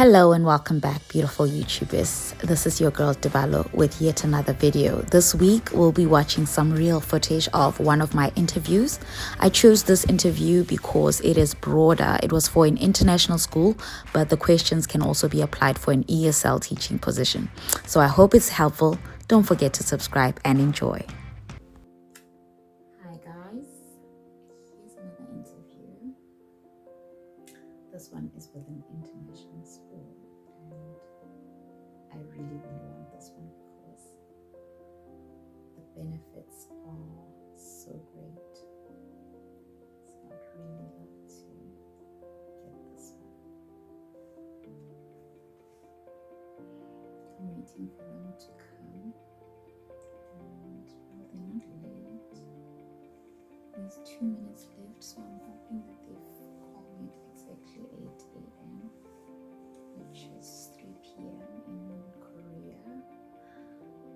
Hello and welcome back, beautiful YouTubers. This is your girl Devalo with yet another video. This week we'll be watching some real footage of one of my interviews. I chose this interview because it is broader. It was for an international school, but the questions can also be applied for an ESL teaching position. So I hope it's helpful. Don't forget to subscribe and enjoy. Hi guys, here's another interview. This one is with an international school, and I really want this one because the benefits are so great. So I'd really love to get this one. I'm waiting for them to come, and well, they're not late. There's 2 minutes left, so I'm hoping that they've called me at exactly 8 a.m. which is 3 p.m. in Korea.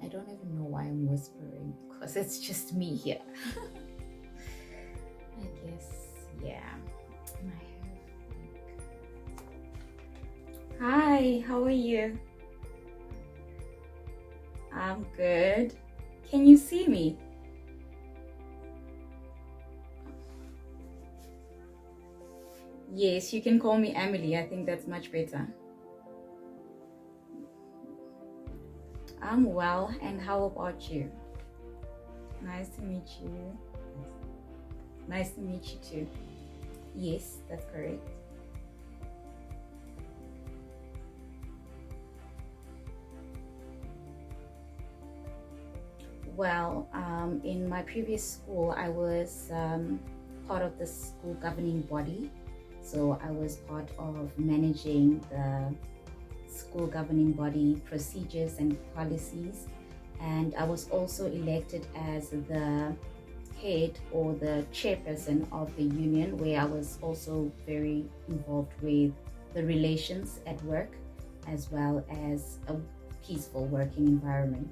I don't even know why I'm whispering because it's just me here. I guess, yeah. Hi, how are you? I'm good. Can you see me? Yes, you can call me Emily. I think that's much better. I'm well, and how about you? Nice to meet you. Nice to meet you too. Yes, that's correct. Well, in my previous school, I was part of the school governing body. So I was part of managing the school governing body procedures and policies. And I was also elected as the head or the chairperson of the union, where I was also very involved with the relations at work, as well as a peaceful working environment.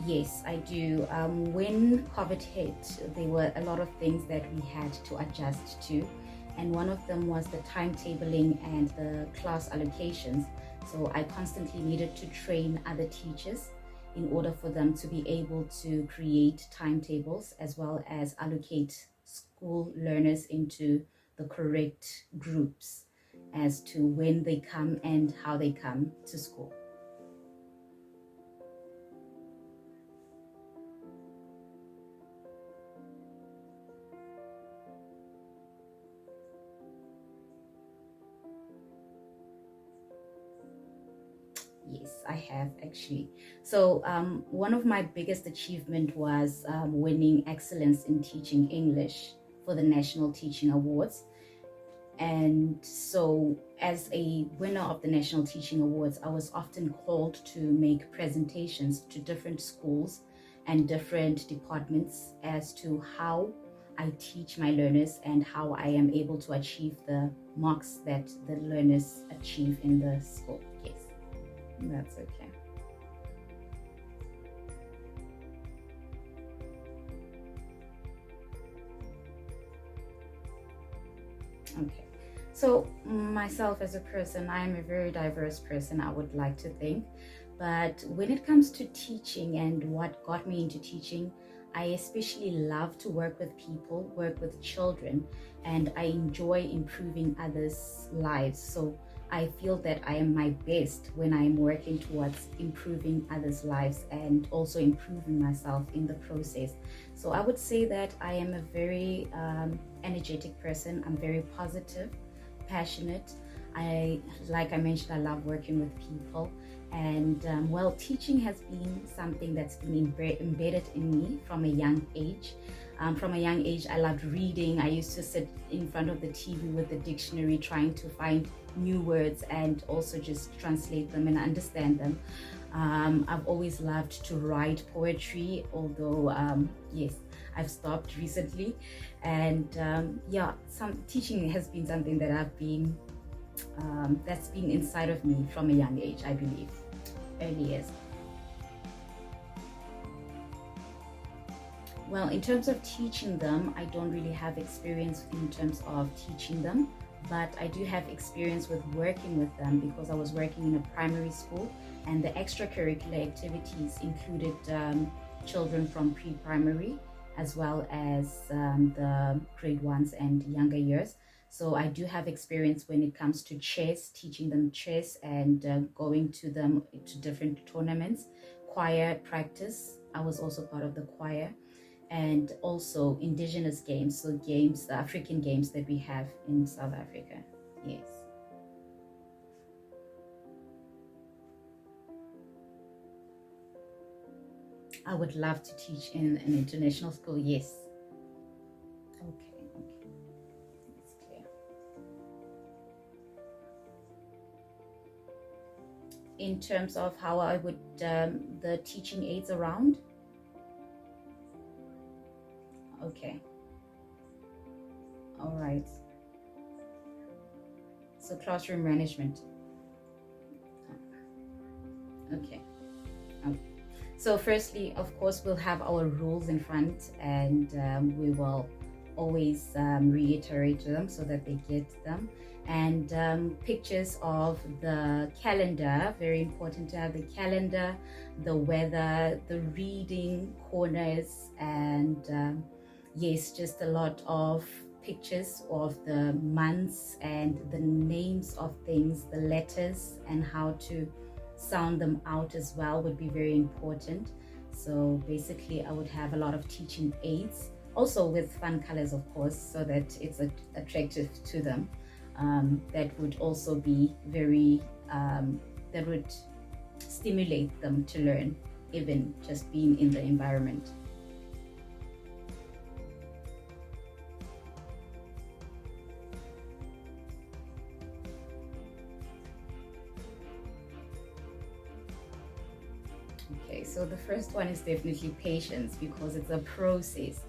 Yes, I do. When COVID hit, there were a lot of things that we had to adjust to, and one of them was the timetabling and the class allocations. So I constantly needed to train other teachers in order for them to be able to create timetables as well as allocate school learners into the correct groups as to when they come and how they come to school. Yes, I have actually. So one of my biggest achievement was winning excellence in teaching English for the National Teaching Awards. And so as a winner of the National Teaching Awards, I was often called to make presentations to different schools and different departments as to how I teach my learners and how I am able to achieve the marks that the learners achieve in the school. Yes. That's okay. Okay. So myself as a person, I am a very diverse person, I would like to think. But when it comes to teaching and what got me into teaching, I especially love to work with people, work with children, and I enjoy improving others' lives. So I feel that I am my best when I am working towards improving others' lives and also improving myself in the process. So I would say that I am a very energetic person. I'm very positive, passionate. Like I mentioned, I love working with people. And well, teaching has been something that's been embedded in me from a young age. From a young age, I loved reading. I used to sit in front of the TV with the dictionary trying to find new words and also just translate them and understand them. I've always loved to write poetry, although yes, I've stopped recently. And yeah, teaching has been something that I've been that's been inside of me from a young age, I believe, early years. Well, in terms of teaching them, I don't really have experience in terms of teaching them, but I do have experience with working with them because I was working in a primary school, and the extracurricular activities included children from pre-primary as well as the grade ones and younger years. So I do have experience when it comes to chess, teaching them chess and going to them to different tournaments, choir practice. I was also part of the choir, and also indigenous games, so games, the African games that we have in South Africa. Yes. I would love to teach in an international school, yes. Okay, okay, that's clear. In terms of how I would, the teaching aids around, okay, all right. So classroom management, okay. Okay. So firstly, of course, we'll have our rules in front, and we will always reiterate them so that they get them. And pictures of the calendar, very important to have the calendar, the weather, the reading corners, and yes, just a lot of pictures of the months and the names of things, the letters, and how to sound them out as well would be very important. So basically I would have a lot of teaching aids, also with fun colors of course, so that it's attractive to them. That would also be very that would stimulate them to learn, even just being in the environment. Okay, so the first one is definitely patience, because it's a process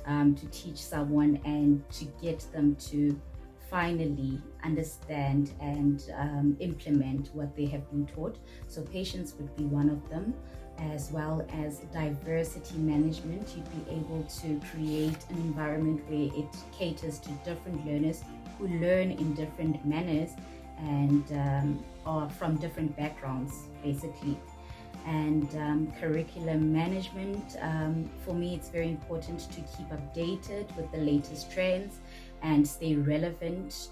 to teach someone and to get them to finally understand and implement what they have been taught. So patience would be one of them, as well as diversity management. You'd be able to create an environment where it caters to different learners who learn in different manners and are from different backgrounds basically. And curriculum management, for me it's very important to keep updated with the latest trends and stay relevant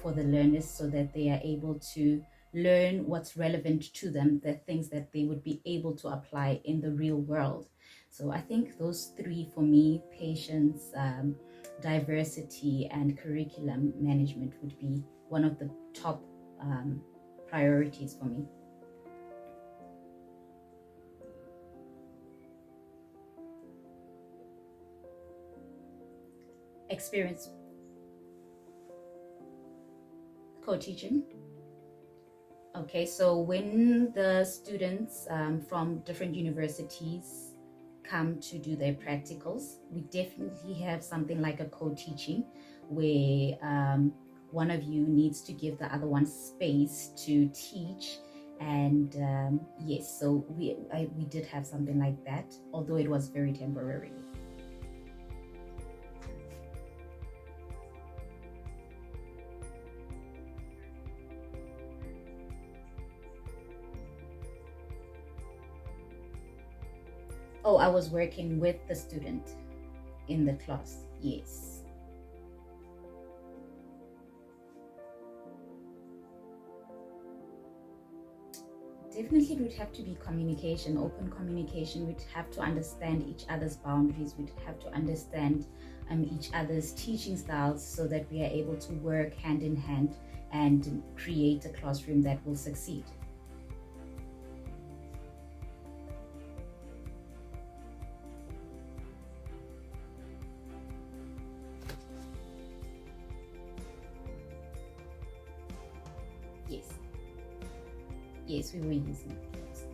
for the learners, so that they are able to learn what's relevant to them, the things that they would be able to apply in the real world. So I think those three for me, patience, diversity, and curriculum management, would be one of the top priorities for me. Experience co-teaching. Okay, so when the students from different universities come to do their practicals, we definitely have something like a co-teaching, where one of you needs to give the other one space to teach. And yes, so we did have something like that, although it was very temporary. Oh, I was working with the student in the class, yes. Definitely it would have to be communication, open communication. We'd have to understand each other's boundaries. We'd have to understand each other's teaching styles, so that we are able to work hand in hand and create a classroom that will succeed. Yes, yes, we were using it. Yes.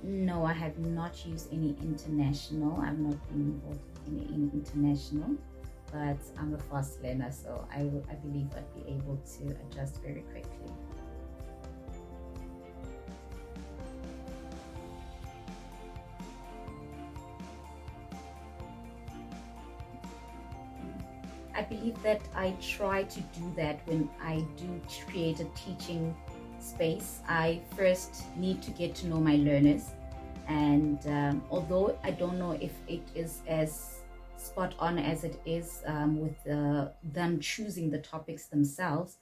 No, I have not used any international. I've not been involved in any international, but I'm a fast learner, so I believe I'd be able to adjust very quickly. I believe that I try to do that when I do create a teaching space. I first need to get to know my learners, and although I don't know if it is as spot on as it is with them choosing the topics themselves,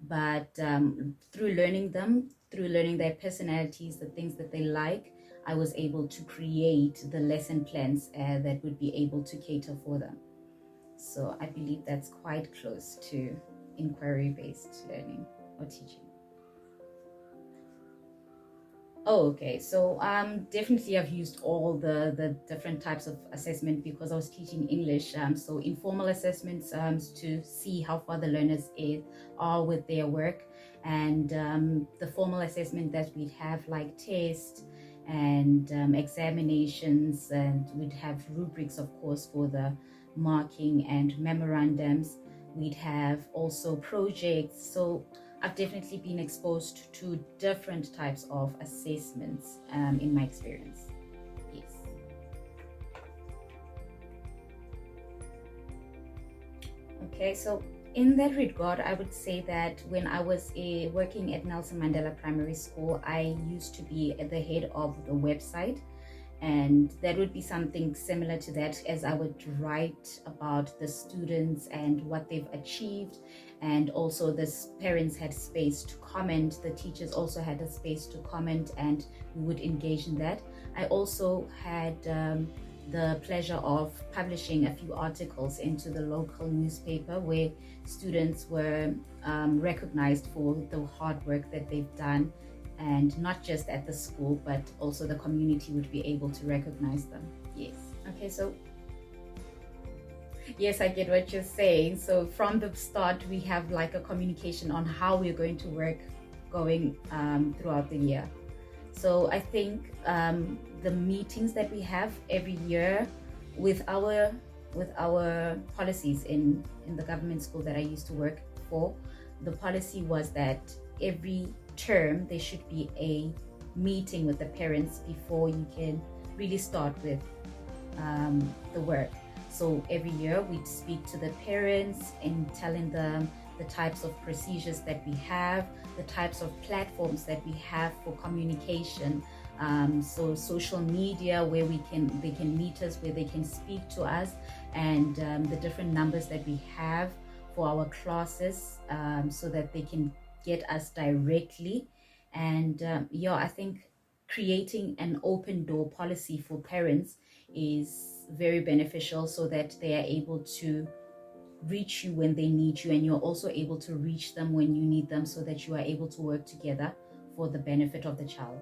but through learning them, through learning their personalities, the things that they like, I was able to create the lesson plans that would be able to cater for them. So I believe that's quite close to inquiry-based learning or teaching. Oh, okay. So definitely I've used all the different types of assessment because I was teaching English. So informal assessments to see how far the learners are with their work, and the formal assessment that we'd have like tests and examinations, and we'd have rubrics, of course, for the marking and memorandums. We'd have also projects. So I've definitely been exposed to different types of assessments in my experience. Yes. Okay, so in that regard, I would say that when I was working at Nelson Mandela Primary School, I used to be at the head of the website. And that would be something similar to that, as I would write about the students and what they've achieved. And also the parents had space to comment, the teachers also had a space to comment, and we would engage in that. I also had the pleasure of publishing a few articles into the local newspaper where students were recognized for the hard work that they've done. And not just at the school, but also the community would be able to recognize them. Yes. Okay, so yes, I get what you're saying. So from the start, we have like a communication on how we're going to work going throughout the year. So I think the meetings that we have every year with our policies in the government school that I used to work for, the policy was that every term there should be a meeting with the parents before you can really start with the work. So every year we'd speak to the parents and telling them the types of procedures that we have, the types of platforms that we have for communication. So social media where they can meet us, where they can speak to us, and the different numbers that we have for our classes, so that they can get us directly. And I think creating an open door policy for parents is very beneficial, so that they are able to reach you when they need you, and you're also able to reach them when you need them, so that you are able to work together for the benefit of the child.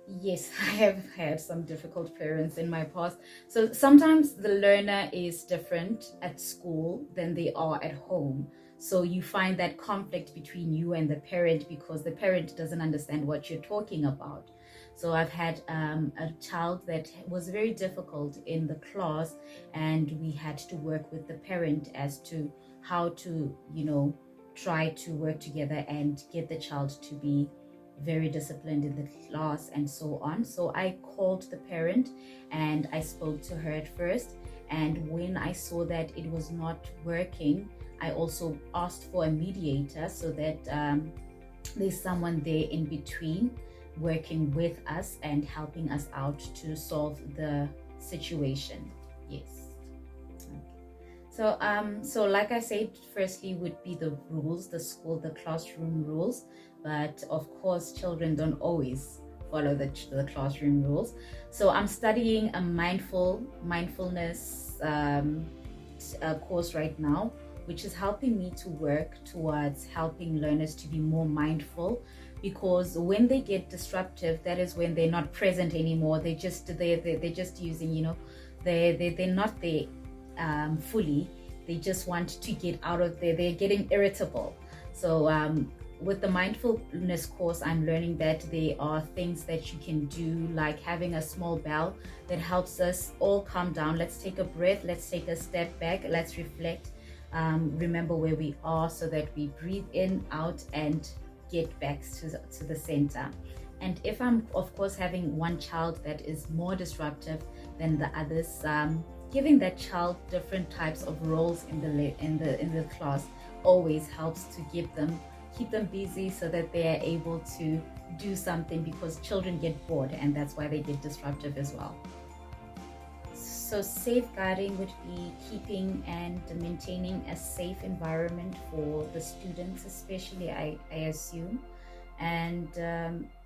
Yes, I have had some difficult parents in my past. So sometimes the learner is different at school than they are at home. So you find that conflict between you and the parent because the parent doesn't understand what you're talking about. So I've had a child that was very difficult in the class, and we had to work with the parent as to how to, try to work together and get the child to be very disciplined in the class and so on. So I called the parent and I spoke to her at first. And when I saw that it was not working, I also asked for a mediator, so that there's someone there in between working with us and helping us out to solve the situation. Yes. Okay. So like I said, firstly would be the rules, the classroom rules. But of course, children don't always follow the classroom rules. So I'm studying a mindfulness course right now, which is helping me to work towards helping learners to be more mindful, because when they get disruptive, that is when they're not present anymore. They're just using, they're not there fully. They just want to get out of there. They're getting irritable. So with the mindfulness course, I'm learning that there are things that you can do, like having a small bell that helps us all calm down. Let's take a breath. Let's take a step back. Let's reflect. Remember where we are, so that we breathe in, out, and get back to the center. And if I'm, of course, having one child that is more disruptive than the others, giving that child different types of roles in the class always helps to keep them busy, so that they are able to do something, because children get bored and that's why they get disruptive as well. So safeguarding would be keeping and maintaining a safe environment for the students, especially, I assume. And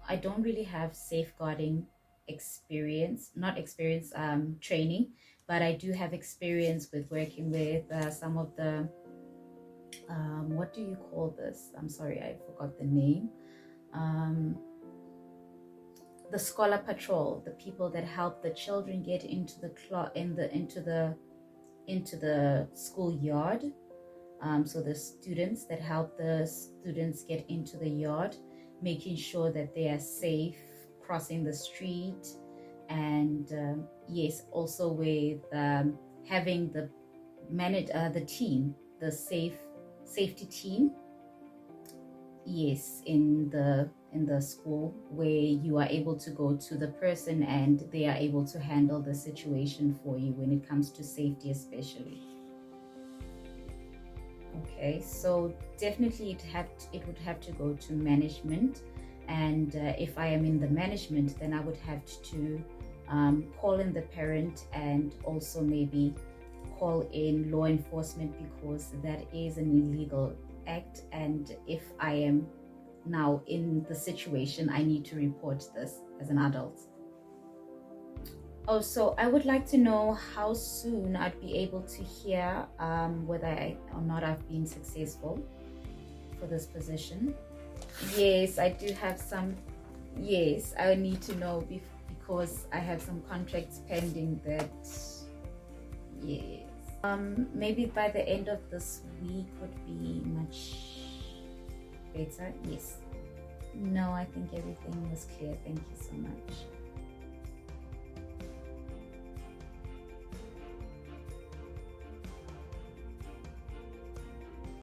I don't really have safeguarding experience, not experience, training, but I do have experience with working with some of the, what do you call this? I'm sorry, I forgot the name. The scholar patrol, the people that help the children get into the schoolyard. So the students that help the students get into the yard, making sure that they are safe crossing the street, and yes, also with having the team, the safety team, yes, in the school, where you are able to go to the person and they are able to handle the situation for you when it comes to safety, especially. Okay, so definitely it would have to go to management, and if I am in the management, then I would have to call in the parent, and also maybe call in law enforcement, because that is an illegal act, and if I am now in the situation, I need to report this as an adult. Oh, so I would like to know how soon I'd be able to hear whether or not I've been successful for this position. Yes, I do have some. Yes, I need to know because I have some contracts pending that. Yes. Maybe by the end of this week would be much better. Yes. No, I think everything was clear. Thank you so much.